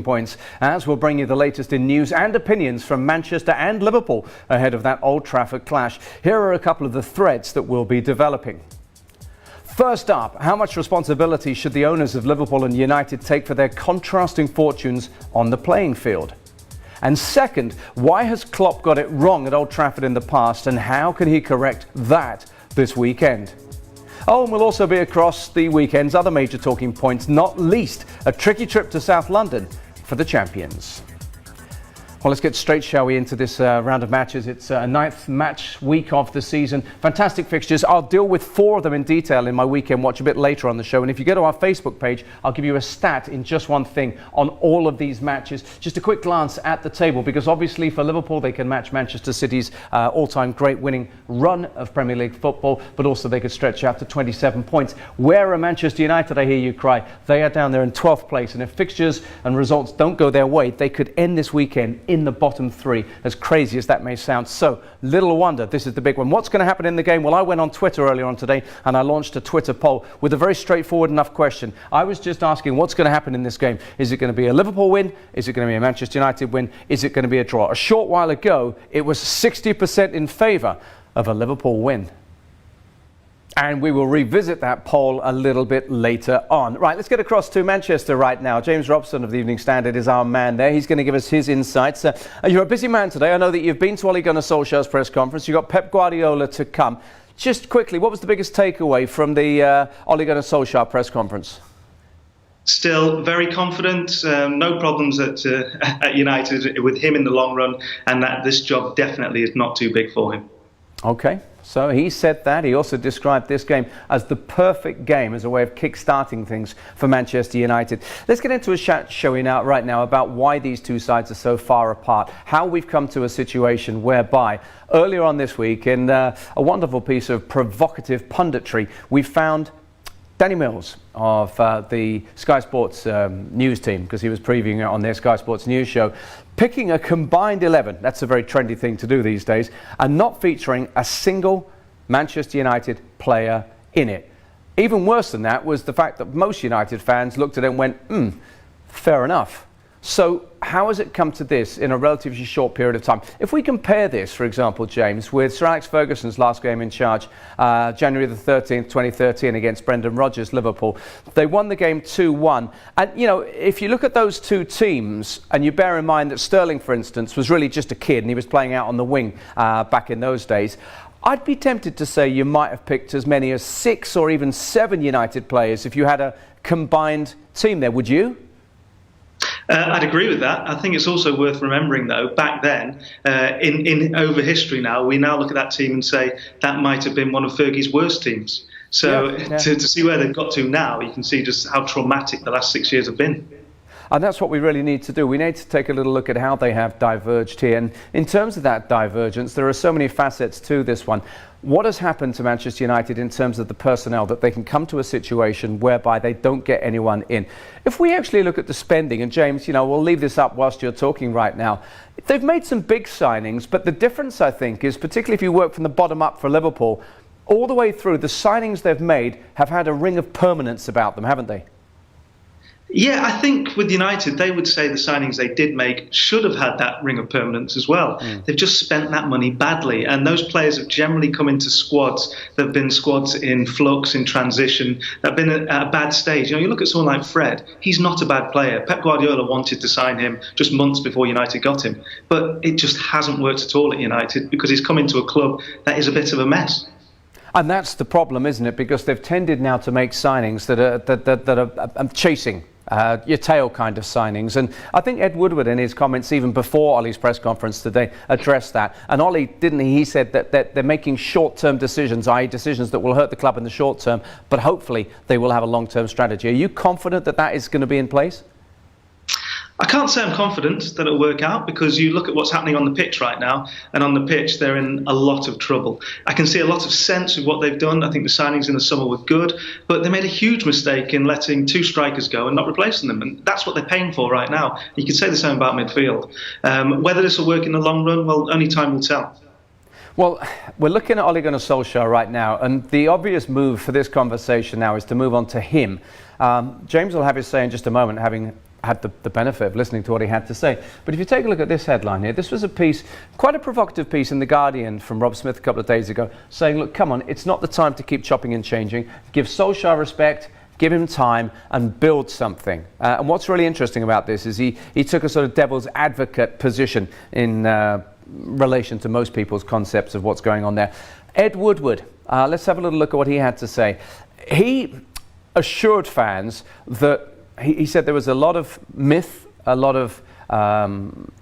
Points, as we'll bring you the latest in news and opinions from Manchester and Liverpool ahead of that Old Trafford clash. Here are a couple of the threads that we'll be developing. First up, how much responsibility should the owners of Liverpool and United take for their contrasting fortunes on the playing field? And second, why has Klopp got it wrong at Old Trafford in the past, and how can he correct that this weekend? Oh, and we'll also be across the weekend's other major talking points, not least a tricky trip to South London for the champions. Well, let's get straight, shall we, into this round of matches. It's a ninth match week of the season. Fantastic fixtures. I'll deal with 4 of them in detail in my weekend watch a bit later on the show. And if you go to our Facebook page, I'll give you a stat in just one thing on all of these matches. Just a quick glance at the table, because obviously for Liverpool, they can match Manchester City's all-time great winning run of Premier League football, but also they could stretch out to 27 points. Where are Manchester United, I hear you cry? They are down there in 12th place. And if fixtures and results don't go their way, they could end this weekend in the bottom 3, as crazy as that may sound. So little wonder this is the big one. What's going to happen in the game? Well, I went on Twitter earlier on today and I launched a Twitter poll with a very straightforward enough question. I was just asking what's going to happen in this game. Is it going to be a Liverpool win? Is it going to be a Manchester United win? Is it going to be a draw? A short while ago it was 60% in favour of a Liverpool win. And we will revisit that poll a little bit later on. Right, let's get across to Manchester right now. James Robson of the Evening Standard is our man there. He's going to give us his insights. You're a busy man today. I know that you've been to Ole Gunnar Solskjaer's press conference. You've got Pep Guardiola to come. Just quickly, what was the biggest takeaway from the Ole Gunnar Solskjaer press conference? Still very confident, no problems at United with him in the long run, and that this job definitely is not too big for him. Okay. So he said that. He also described this game as the perfect game as a way of kick-starting things for Manchester United. Let's get into a chat showing out right now about why these two sides are so far apart, how we've come to a situation whereby earlier on this week, in a wonderful piece of provocative punditry, we found Danny Mills of the Sky Sports news team, because he was previewing it on their Sky Sports news show, picking a combined 11, that's a very trendy thing to do these days, and not featuring a single Manchester United player in it. Even worse than that was the fact that most United fans looked at it and went, fair enough. So how has it come to this in a relatively short period of time? If we compare this, for example, James, with Sir Alex Ferguson's last game in charge, January the 13th, 2013 against Brendan Rodgers' Liverpool, they won the game 2-1. And, you know, if you look at those two teams and you bear in mind that Sterling, for instance, was really just a kid and he was playing out on the wing back in those days, I'd be tempted to say you might have picked as many as 6 or even 7 United players if you had a combined team there. Would you? I'd agree with that. I think it's also worth remembering, though, back then, in over history now, we now look at that team and say that might have been one of Fergie's worst teams. So to see where they've got to now, you can see just how traumatic the last 6 years have been. And that's what we really need to do. We need to take a little look at how they have diverged here. And in terms of that divergence, there are so many facets to this one. What has happened to Manchester United in terms of the personnel that they can come to a situation whereby they don't get anyone in? If we actually look at the spending, and James, you know, we'll leave this up whilst you're talking right now. They've made some big signings, but the difference, I think, is particularly if you work from the bottom up for Liverpool, all the way through, the signings they've made have had a ring of permanence about them, haven't they? Yeah, I think with United, they would say the signings they did make should have had that ring of permanence as well. They've just spent that money badly, and those players have generally come into squads that have been squads in flux, in transition, that have been at a bad stage. You know, you look at someone like Fred, he's not a bad player. Pep Guardiola wanted to sign him just months before United got him, but it just hasn't worked at all at United because he's come into a club that is a bit of a mess. And that's the problem, isn't it? Because they've tended now to make signings that are chasing your tail kind of signings. And I think Ed Woodward in his comments even before Ollie's press conference today addressed that. And Ollie, didn't he said that they're making short-term decisions, i.e. decisions that will hurt the club in the short term, but hopefully they will have a long-term strategy. Are you confident that that is going to be in place? I can't say I'm confident that it'll work out, because you look at what's happening on the pitch right now, and on the pitch they're in a lot of trouble. I can see a lot of sense with what they've done. I think the signings in the summer were good, but they made a huge mistake in letting 2 strikers go and not replacing them, and that's what they're paying for right now. You could say the same about midfield. Whether this will work in the long run, well, only time will tell. Well, we're looking at Ole Gunnar Solskjaer right now, and the obvious move for this conversation now is to move on to him. James will have his say in just a moment, having had the benefit of listening to what he had to say. But if you take a look at this headline here, this was a piece, quite a provocative piece in The Guardian from Rob Smith a couple of days ago, saying, look, come on, it's not the time to keep chopping and changing. Give Solskjaer respect, give him time and build something. And what's really interesting about this is he took a sort of devil's advocate position in relation to most people's concepts of what's going on there. Ed Woodward, let's have a little look at what he had to say. He assured fans that he said there was a lot of myth, a lot of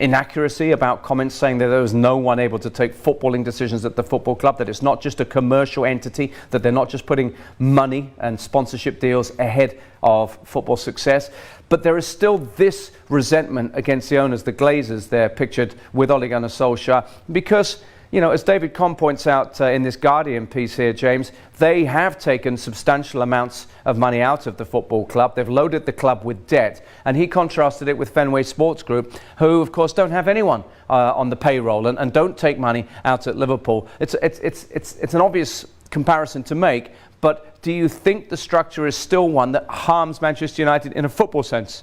inaccuracy about comments saying that there was no one able to take footballing decisions at the football club, that it's not just a commercial entity, that they're not just putting money and sponsorship deals ahead of football success. But there is still this resentment against the owners, the Glazers, they're pictured with Ole Gunnar Solskjaer, because, you know, as David Conn points out in this Guardian piece here, James, they have taken substantial amounts of money out of the football club. They've loaded the club with debt. And he contrasted it with Fenway Sports Group, who, of course, don't have anyone on the payroll and don't take money out at Liverpool. It's an obvious comparison to make, but do you think the structure is still one that harms Manchester United in a football sense?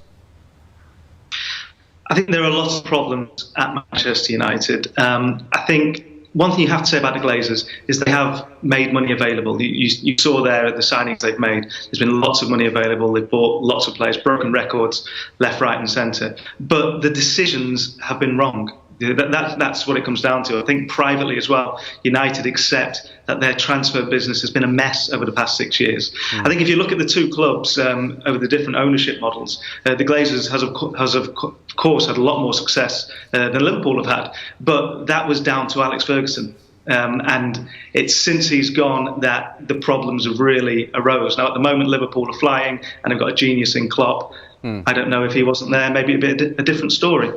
I think there are lots of problems at Manchester United. I think one thing you have to say about the Glazers is they have made money available. You saw there at the signings they've made, there's been lots of money available. They've bought lots of players, broken records left, right and centre. But the decisions have been wrong. That's what it comes down to. I think privately as well, United accept that their transfer business has been a mess over the past 6 years. I think if you look at the two clubs over the different ownership models, the Glazers has of course had a lot more success than Liverpool have had, but that was down to Alex Ferguson. And it's since he's gone that the problems have really arose. Now at the moment Liverpool are flying and have got a genius in Klopp. I don't know if he wasn't there, maybe it'd be a different story.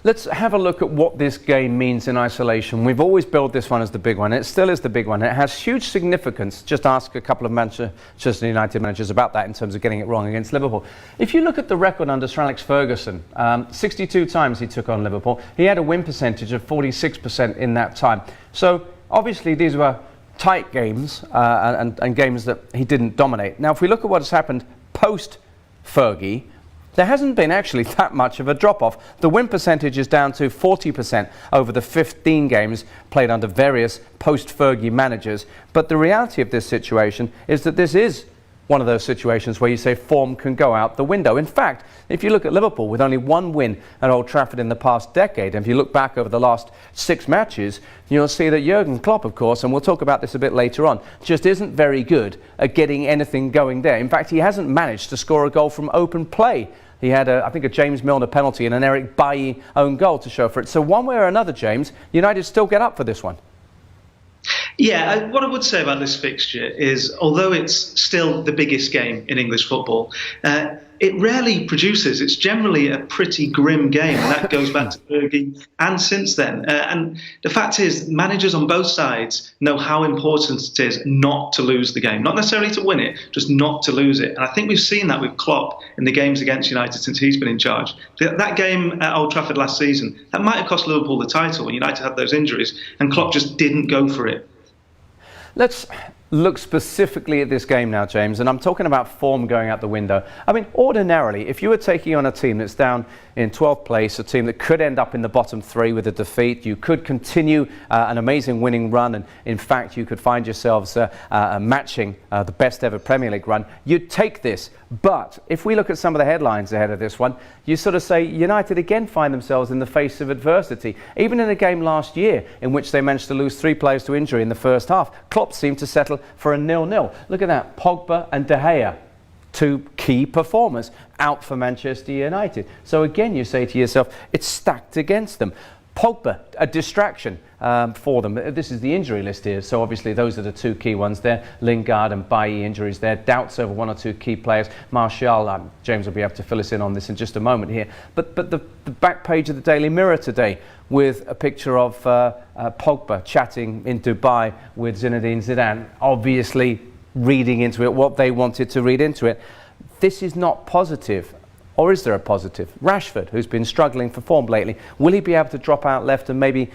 Let's have a look at what this game means in isolation. We've always billed this one as the big one. It still is the big one. It has huge significance. Just ask a couple of Manchester United managers about that in terms of getting it wrong against Liverpool. If you look at the record under Sir Alex Ferguson, 62 times he took on Liverpool. He had a win percentage of 46% in that time. So obviously these were tight games and games that he didn't dominate. Now if we look at what has happened post-Fergie, there hasn't been actually that much of a drop-off. The win percentage is down to 40% over the 15 games played under various post-Fergie managers. But the reality of this situation is that this is one of those situations where you say form can go out the window. In fact, if you look at Liverpool with only one win at Old Trafford in the past decade, and if you look back over the last 6 matches, you'll see that Jurgen Klopp, of course, and we'll talk about this a bit later on, just isn't very good at getting anything going there. In fact, he hasn't managed to score a goal from open play. He had, I think, a James Milner penalty and an Eric Bailly own goal to show for it. So one way or another, James, United still get up for this one. Yeah, what I would say about this fixture is, although it's still the biggest game in English football, it rarely produces. It's generally a pretty grim game, and that goes back to Fergie and since then. And the fact is, managers on both sides know how important it is not to lose the game. Not necessarily to win it, just not to lose it. And I think we've seen that with Klopp in the games against United since he's been in charge. That game at Old Trafford last season, that might have cost Liverpool the title when United had those injuries, and Klopp just didn't go for it. Let's look specifically at this game now, James, and I'm talking about form going out the window. I mean, ordinarily, if you were taking on a team that's down in 12th place, a team that could end up in the bottom 3 with a defeat, you could continue an amazing winning run, and in fact, you could find yourselves matching the best ever Premier League run. You'd take this. But if we look at some of the headlines ahead of this one, you sort of say United again find themselves in the face of adversity. Even in a game last year in which they managed to lose 3 players to injury in the first half, Klopp seemed to settle for a 0-0. Look at that, Pogba and De Gea, 2 key performers, out for Manchester United. So again, you say to yourself, it's stacked against them. Pogba, a distraction for them. This is the injury list here, so obviously those are the 2 key ones there. Lingard and Bailly injuries there. Doubts over 1 or 2 key players. Martial, James will be able to fill us in on this in just a moment here. But the back page of the Daily Mirror today with a picture of Pogba chatting in Dubai with Zinedine Zidane, obviously reading into it what they wanted to read into it. This is not positive. Or is there a positive? Rashford, who's been struggling for form lately, will he be able to drop out left and maybe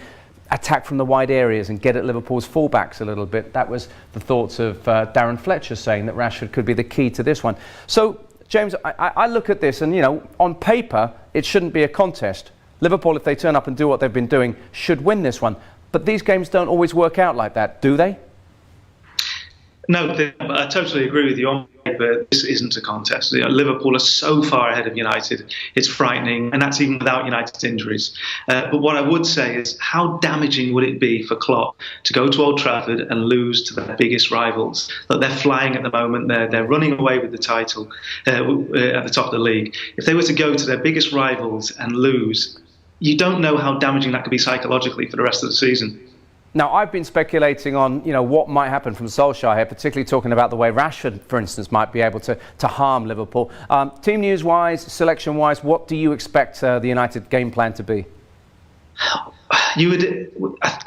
attack from the wide areas and get at Liverpool's fullbacks a little bit? That was the thoughts of Darren Fletcher saying that Rashford could be the key to this one. So James, I look at this and, on paper, it shouldn't be a contest. Liverpool, if they turn up and do what they've been doing, should win this one. But these games don't always work out like that, do they? No, I totally agree with you on paper. This isn't a contest. Liverpool are so far ahead of United. It's frightening, and that's even without United's injuries. But what I would say is, how damaging would it be for Klopp to go to Old Trafford and lose to their biggest rivals? That they're flying at the moment. They're running away with the title at the top of the league. If they were to go to their biggest rivals and lose, you don't know how damaging that could be psychologically for the rest of the season. Now, I've been speculating on, what might happen from Solskjaer here, particularly talking about the way Rashford, for instance, might be able to harm Liverpool. Team news-wise, selection-wise, what do you expect the United game plan to be?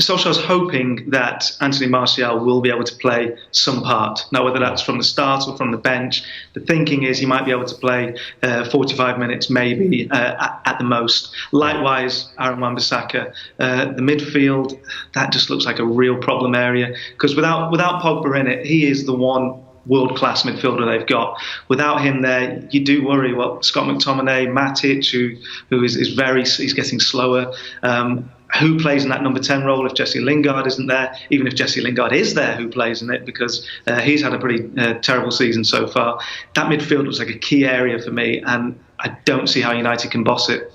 Solskjaer's hoping that Anthony Martial will be able to play some part. Now, whether that's from the start or from the bench, the thinking is he might be able to play 45 minutes, maybe at the most. Likewise, Aaron Wan-Bissaka, the midfield, that just looks like a real problem area, because without Pogba in it, he is the one world-class midfielder they've got. Without him there, you do worry. Well, Scott McTominay, Matic, who he's getting slower. Who plays in that number 10 role if Jesse Lingard isn't there? Even if Jesse Lingard is there, who plays in it? Because he's had a pretty terrible season so far. That midfield looks like a key area for me, and I don't see how United can boss it.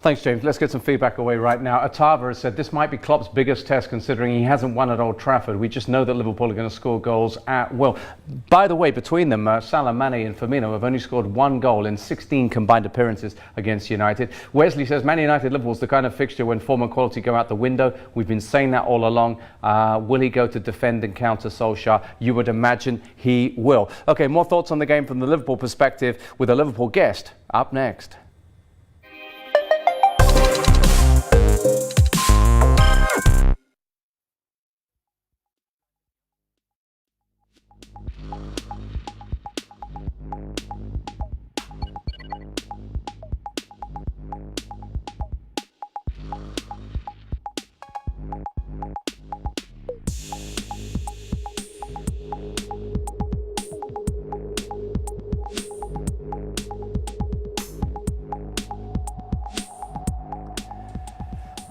Thanks, James. Let's get some feedback away right now. Atava has said this might be Klopp's biggest test, considering he hasn't won at Old Trafford. We just know that Liverpool are going to score goals at will. By the way, between them, Salah, Mane and Firmino have only scored 1 goal in 16 combined appearances against United. Wesley says Man United Liverpool's the kind of fixture when form and quality go out the window. We've been saying that all along. Will he go to defend and counter Solskjaer? You would imagine he will. Okay, more thoughts on the game from the Liverpool perspective with a Liverpool guest up next.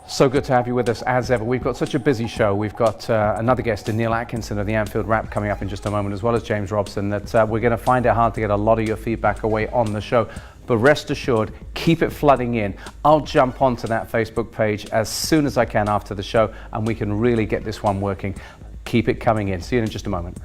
So good to have you with us as ever. We've got such a busy show. We've got another guest in Neil Atkinson of the Anfield Wrap coming up in just a moment, as well as James Robson, that we're going to find it hard to get a lot of your feedback away on the show. But rest assured, keep it flooding in. I'll jump onto that Facebook page as soon as I can after the show, and we can really get this one working. Keep it coming in. See you in just a moment.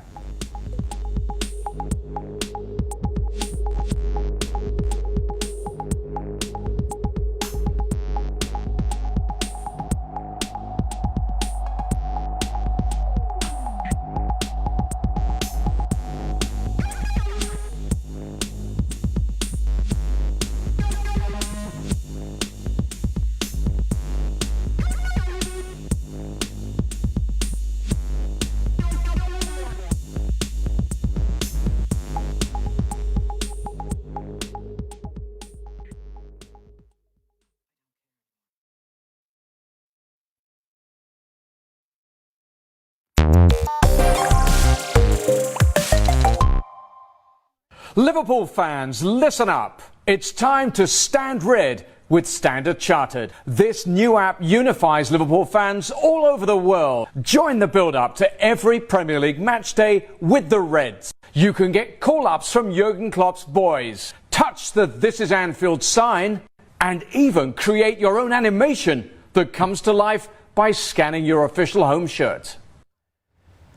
Liverpool fans, listen up. It's time to stand red with Standard Chartered. This new app unifies Liverpool fans all over the world. Join the build-up to every Premier League match day with the Reds. You can get call-ups from Jurgen Klopp's boys, touch the This Is Anfield sign, and even create your own animation that comes to life by scanning your official home shirt.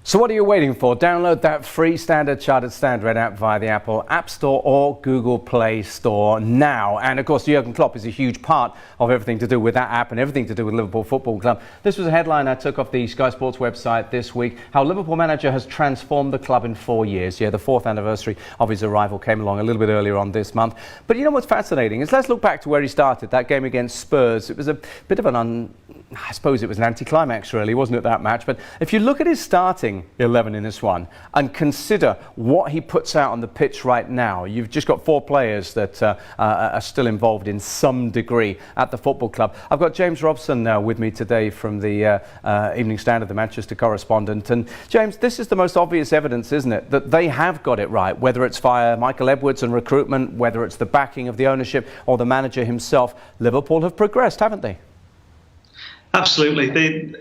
So what are you waiting for? Download that free Standard Chartered Stand Red app via the Apple App Store or Google Play Store now. And of course, Jurgen Klopp is a huge part of everything to do with that app and everything to do with Liverpool Football Club. This was a headline I took off the Sky Sports website this week, how Liverpool manager has transformed the club in 4 years. Yeah, the 4th anniversary of his arrival came along a little bit earlier on this month. But you know what's fascinating is let's look back to where he started, that game against Spurs. It was a bit of I suppose it was an anticlimax really, wasn't it, that match? But if you look at his starting starting 11 in this one and consider what he puts out on the pitch right now, you've just got 4 players that are still involved in some degree at the football club. I've got James Robson with me today from the Evening Standard, the Manchester correspondent. And James, this is the most obvious evidence, isn't it, that they have got it right, whether it's via Michael Edwards and recruitment, whether it's the backing of the ownership or the manager himself. Liverpool have progressed, haven't they? Absolutely.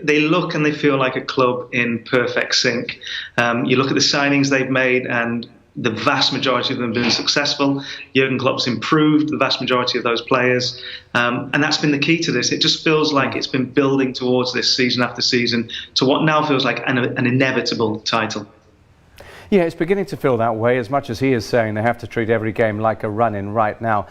They look and they feel like a club in perfect sync. You look at the signings they've made and the vast majority of them have been successful. Jurgen Klopp's improved the vast majority of those players. And that's been the key to this. It just feels like it's been building towards this season after season to what now feels like an inevitable title. Yeah, it's beginning to feel that way, as much as he is saying they have to treat every game like a run-in right now.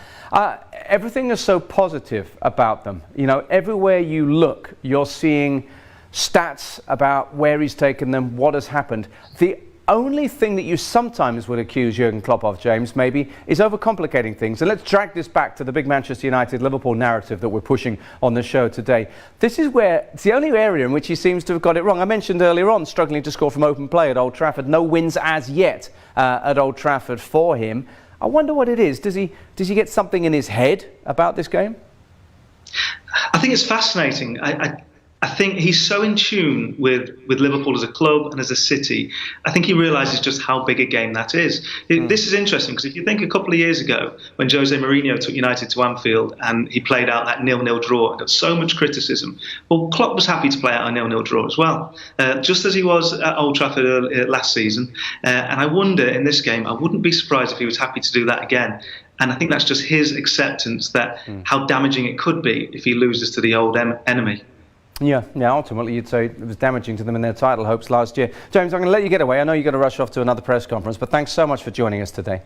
Everything is so positive about them. You know, everywhere you look, you're seeing stats about where he's taken them, what has happened. The only thing that you sometimes would accuse Jurgen Klopp of, James, maybe, is overcomplicating things. And let's drag this back to the big Manchester United-Liverpool narrative that we're pushing on the show today. This is where it's the only area in which he seems to have got it wrong. I mentioned earlier on, struggling to score from open play at Old Trafford. No wins as yet at Old Trafford for him. I wonder what it is. Does he get something in his head about this game? I think it's fascinating. I think he's so in tune with Liverpool as a club and as a city. I think he realises just how big a game that is. This is interesting because if you think a couple of years ago when Jose Mourinho took United to Anfield and he played out that 0-0 draw and got so much criticism, well, Klopp was happy to play out a 0-0 draw as well, just as he was at Old Trafford last season. And I wonder in this game, I wouldn't be surprised if he was happy to do that again. And I think that's just his acceptance that how damaging it could be if he loses to the old enemy. Yeah, ultimately you'd say it was damaging to them in their title hopes last year. James, I'm going to let you get away. I know you've got to rush off to another press conference, but thanks so much for joining us today.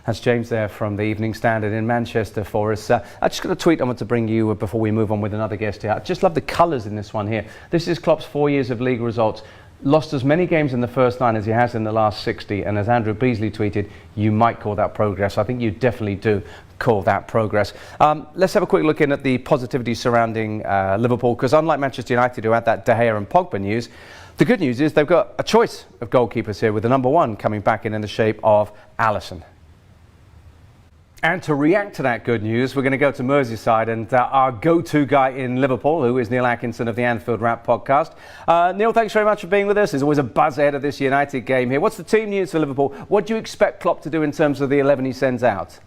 That's James there from the Evening Standard in Manchester for us. I just got a tweet I want to bring you before we move on with another guest here. I just love the colours in this one here. This is Klopp's 4 years of league results. Lost as many games in the first 9 as he has in the last 60, and as Andrew Beasley tweeted, you might call that progress. I think you definitely do call that progress. Let's have a quick look in at the positivity surrounding Liverpool, because unlike Manchester United, who had that De Gea and Pogba news, the good news is they've got a choice of goalkeepers here, with the number 1 coming back in the shape of Alisson. And to react to that good news, we're going to go to Merseyside and our go-to guy in Liverpool, who is Neil Atkinson of the Anfield Wrap podcast. Neil, thanks very much for being with us. There's always a buzz ahead of this United game here. What's the team news for Liverpool? What do you expect Klopp to do in terms of the 11 he sends out?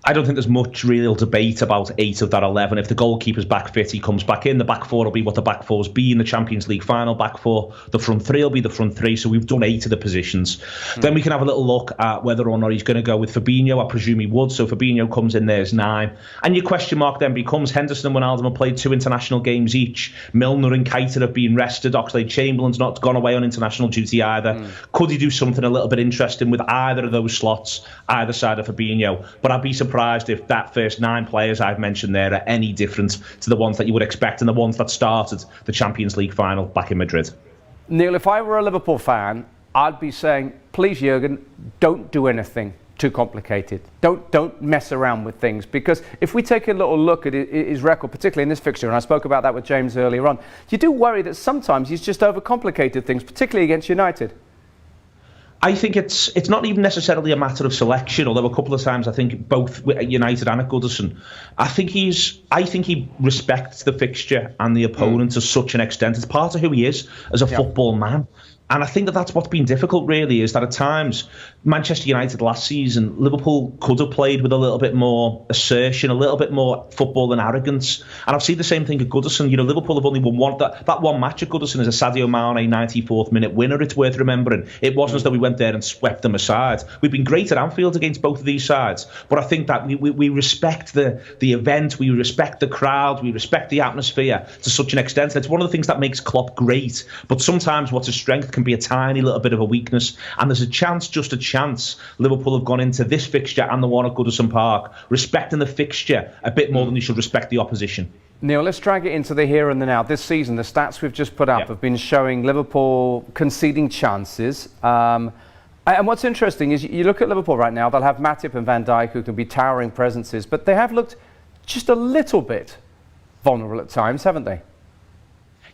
I don't think there's much real debate about 8 of that 11. If the goalkeeper's back fit, he comes back in. The back 4 will be what the back 4's be in the Champions League final. Back 4, the front 3 will be the front 3. So we've done 8 of the positions. Then we can have a little look at whether or not he's going to go with Fabinho. I presume he would. So Fabinho comes in, there's 9. And your question mark then becomes Henderson and Wijnaldum have played 2 international games each. Milner and Keita have been rested. Oxlade-Chamberlain's not gone away on international duty either. Could he do something a little bit interesting with either of those slots, either side of Fabinho? But I'd be surprised if that first 9 players I've mentioned there are any different to the ones that you would expect and the ones that started the Champions League final back in Madrid. Neil, if I were a Liverpool fan, I'd be saying, please, Jurgen, don't do anything too complicated. Don't mess around with things, because if we take a little look at his record, particularly in this fixture, and I spoke about that with James earlier on, you do worry that sometimes he's just overcomplicated things, particularly against United. I think it's not even necessarily a matter of selection, although a couple of times I think both United and at Goodison, I think he respects the fixture and the opponent to such an extent. It's part of who he is as a football man. And I think that that's what's been difficult, really, is that at times, Manchester United last season, Liverpool could have played with a little bit more assertion, a little bit more football and arrogance. And I've seen the same thing at Goodison. You know, Liverpool have only won one. That one match at Goodison is a Sadio Mane 94th minute winner, it's worth remembering. It wasn't as though we went there and swept them aside. We've been great at Anfield against both of these sides. But I think that we respect the event, we respect the crowd, we respect the atmosphere to such an extent. It's one of the things that makes Klopp great. But sometimes what's a strength can be a tiny little bit of a weakness, and there's just a chance Liverpool have gone into this fixture and the one at Goodison Park respecting the fixture a bit more than they should respect the opposition. Neil, let's drag it into the here and the now. This season, the stats we've just put up have been showing Liverpool conceding chances. And what's interesting is you look at Liverpool right now, they'll have Matip and Van Dijk who can be towering presences, but they have looked just a little bit vulnerable at times, haven't they?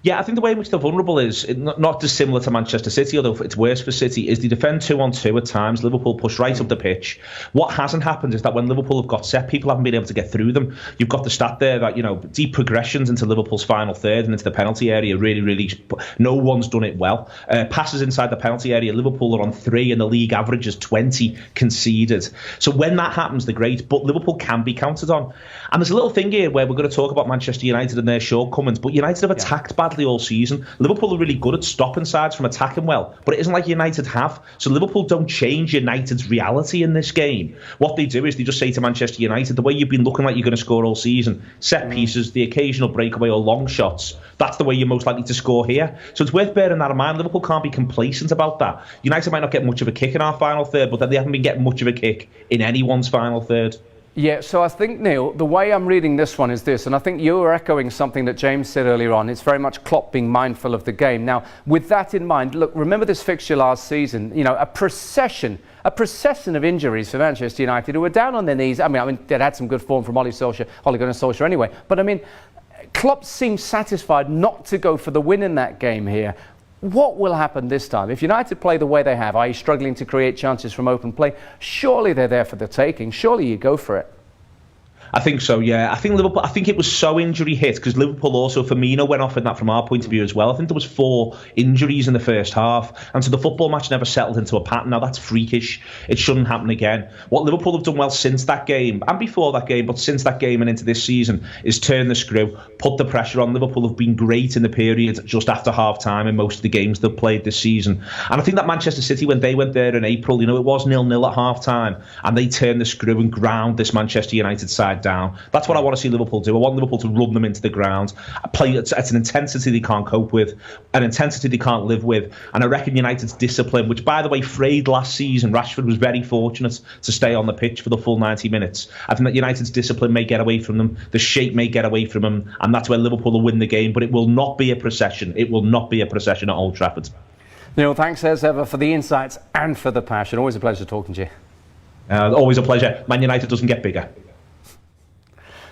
Yeah, I think the way in which they're vulnerable is not dissimilar to Manchester City, although it's worse for City, is they defend 2-on-2 at times. Liverpool push right up the pitch. What hasn't happened is that when Liverpool have got set, people haven't been able to get through them. You've got the stat there that, deep progressions into Liverpool's final third and into the penalty area, really, no one's done it well. Passes inside the penalty area, Liverpool are on 3 and the league average is 20 conceded. So when that happens, they're great, but Liverpool can be counted on. And there's a little thing here where we're going to talk about Manchester United and their shortcomings, but United have attacked badly all season. Liverpool are really good at stopping sides from attacking well, but it isn't like United have. So Liverpool don't change United's reality in this game. What they do is they just say to Manchester United, the way you've been looking like you're going to score all season, set pieces, the occasional breakaway or long shots, that's the way you're most likely to score here. So it's worth bearing that in mind. Liverpool can't be complacent about that. United might not get much of a kick in our final third, but then they haven't been getting much of a kick in anyone's final third. Yeah, so I think, Neil, the way I'm reading this one is this, and I think you were echoing something that James said earlier on. It's very much Klopp being mindful of the game. Now, with that in mind, look, remember this fixture last season, a procession of injuries for Manchester United, who were down on their knees. I mean, they'd had some good form from Ole Gunnar Solskjaer anyway. But, Klopp seemed satisfied not to go for the win in that game here. What will happen this time? If United play the way they have, i.e. struggling to create chances from open play, surely they're there for the taking. Surely you go for it. I think so, yeah. I think it was so injury hit because Liverpool also, Firmino went off in that from our point of view as well. I think there was 4 injuries in the first half, and so the football match never settled into a pattern. Now that's freakish. It shouldn't happen again. What Liverpool have done well since that game, and before that game, but since that game and into this season, is turn the screw, put the pressure on. Liverpool have been great in the period just after half-time in most of the games they've played this season. And I think that Manchester City, when they went there in April, it was 0-0 at half-time, and they turned the screw and ground this Manchester United side down. That's what I want to see Liverpool do. I want Liverpool to run them into the ground, play at an intensity they can't cope with, an intensity they can't live with. And I reckon United's discipline, which by the way frayed last season, Rashford was very fortunate to stay on the pitch for the full 90 minutes. I think that United's discipline may get away from them, the shape may get away from them, and that's where Liverpool will win the game. But it will not be a procession. It will not be a procession at Old Trafford. Neil, thanks as ever for the insights and for the passion. Always a pleasure talking to you. Always a pleasure. Man United doesn't get bigger.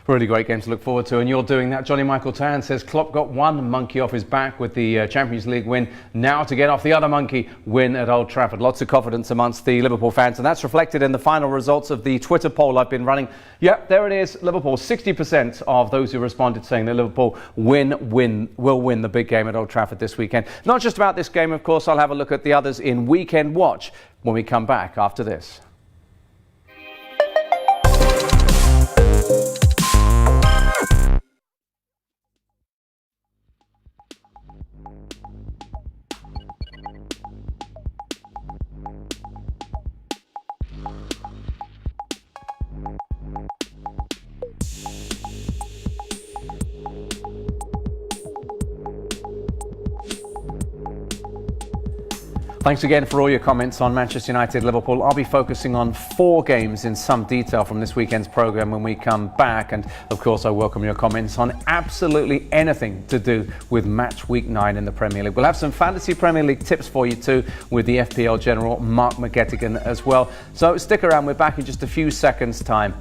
Really great game to look forward to, and you're doing that. Johnny Michael Tan says Klopp got one monkey off his back with the Champions League win. Now to get off the other monkey, win at Old Trafford. Lots of confidence amongst the Liverpool fans, and that's reflected in the final results of the Twitter poll I've been running. Yep, there it is. Liverpool, 60% of those who responded saying that Liverpool will win the big game at Old Trafford this weekend. Not just about this game, of course. I'll have a look at the others in Weekend Watch when we come back after this. Thanks again for all your comments on Manchester United Liverpool. I'll be focusing on 4 games in some detail from this weekend's programme when we come back, and of course I welcome your comments on absolutely anything to do with match week 9 in the Premier League. We'll have some fantasy Premier League tips for you too with the FPL General Mark McGettigan as well. So stick around, we're back in just a few seconds time.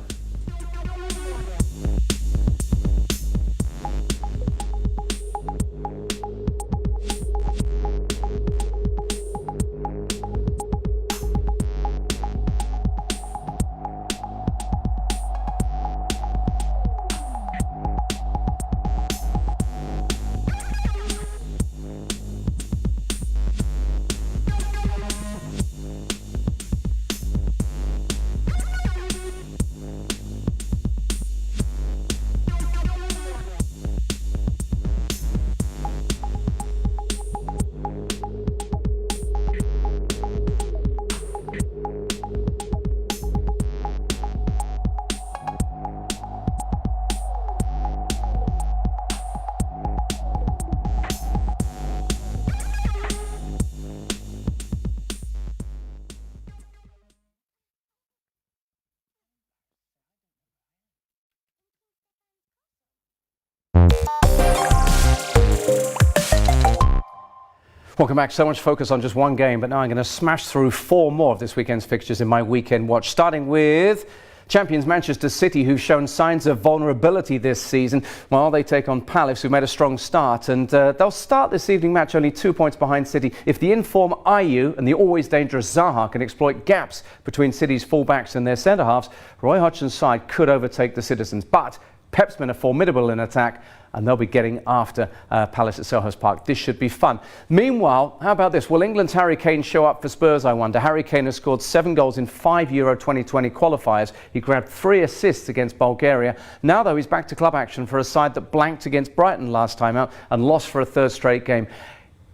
Welcome back. So much focus on just one game, but now I'm going to smash through 4 more of this weekend's fixtures in my Weekend Watch, starting with Champions Manchester City, who've shown signs of vulnerability this season, while they take on Palace, who made a strong start. And they'll start this evening match only 2 points behind City. If the in-form Ayew and the always dangerous Zaha can exploit gaps between City's fullbacks and their centre-halves, Roy Hodgson's side could overtake the Citizens. But Pep's men are formidable in attack, and they'll be getting after Palace at Selhurst Park. This should be fun. Meanwhile, how about this? Will England's Harry Kane show up for Spurs, I wonder? Harry Kane has scored 7 goals in 5 Euro 2020 qualifiers. He grabbed 3 assists against Bulgaria. Now, though, he's back to club action for a side that blanked against Brighton last time out and lost for a 3rd straight game.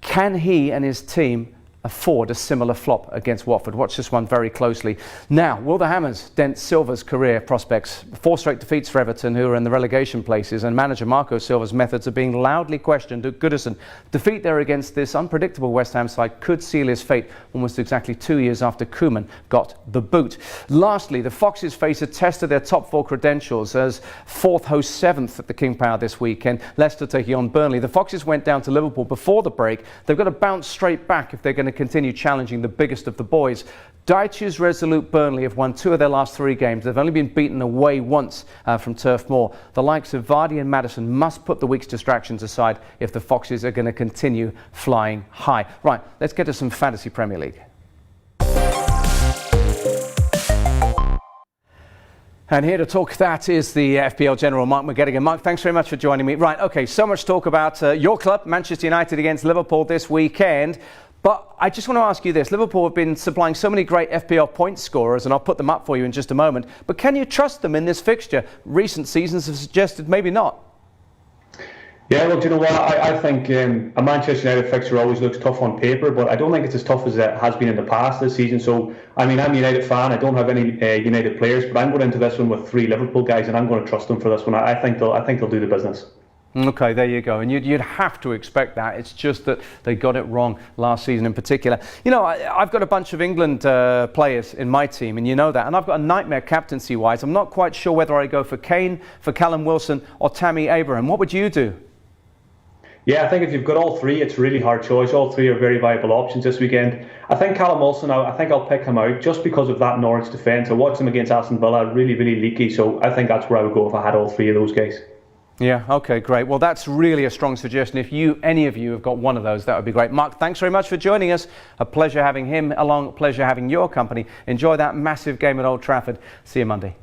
Can he and his team afford a similar flop against Watford? Watch this one very closely. Now, will the Hammers dent Silva's career prospects? 4 straight defeats for Everton, who are in the relegation places, and manager Marco Silva's methods are being loudly questioned at Goodison. Defeat there against this unpredictable West Ham side could seal his fate almost exactly 2 years after Koeman got the boot. Lastly, the Foxes face a test of their top 4 credentials as 4th host 7th at the King Power this weekend. Leicester taking on Burnley. The Foxes went down to Liverpool before the break. They've got to bounce straight back if they're going to continue challenging the biggest of the boys. Dyche's resolute Burnley have won 2 of their last 3 games. They've only been beaten away once from Turf Moor. The likes of Vardy and Maddison must put the week's distractions aside if the Foxes are going to continue flying high. Right, let's get to some Fantasy Premier League. And here to talk that is the FPL General, Mark McGettigan. Mark, thanks very much for joining me. Right, OK, so much talk about your club, Manchester United against Liverpool this weekend. But I just want to ask you this. Liverpool have been supplying so many great FPL point scorers, and I'll put them up for you in just a moment. But can you trust them in this fixture? Recent seasons have suggested maybe not. Yeah, look, you know what? I think a Manchester United fixture always looks tough on paper, but I don't think it's as tough as it has been in the past this season. So, I mean, I'm a United fan. I don't have any United players, but I'm going into this one with 3 Liverpool guys, and I'm going to trust them for this one. I think they'll do the business. OK, there you go. And you'd have to expect that. It's just that they got it wrong last season in particular. You know, I've got a bunch of England players in my team, and you know that. And I've got a nightmare captaincy-wise. I'm not quite sure whether I go for Kane, for Callum Wilson or Tammy Abraham. What would you do? Yeah, I think if you've got all 3, it's a really hard choice. All 3 are very viable options this weekend. I think Callum Wilson, I think I'll pick him out just because of that Norwich defence. I watched him against Aston Villa, really, really leaky. So I think that's where I would go if I had all 3 of those guys. Yeah, OK, great. Well, that's really a strong suggestion. If any of you have got one of those, that would be great. Mark, thanks very much for joining us. A pleasure having him along, a pleasure having your company. Enjoy that massive game at Old Trafford. See you Monday.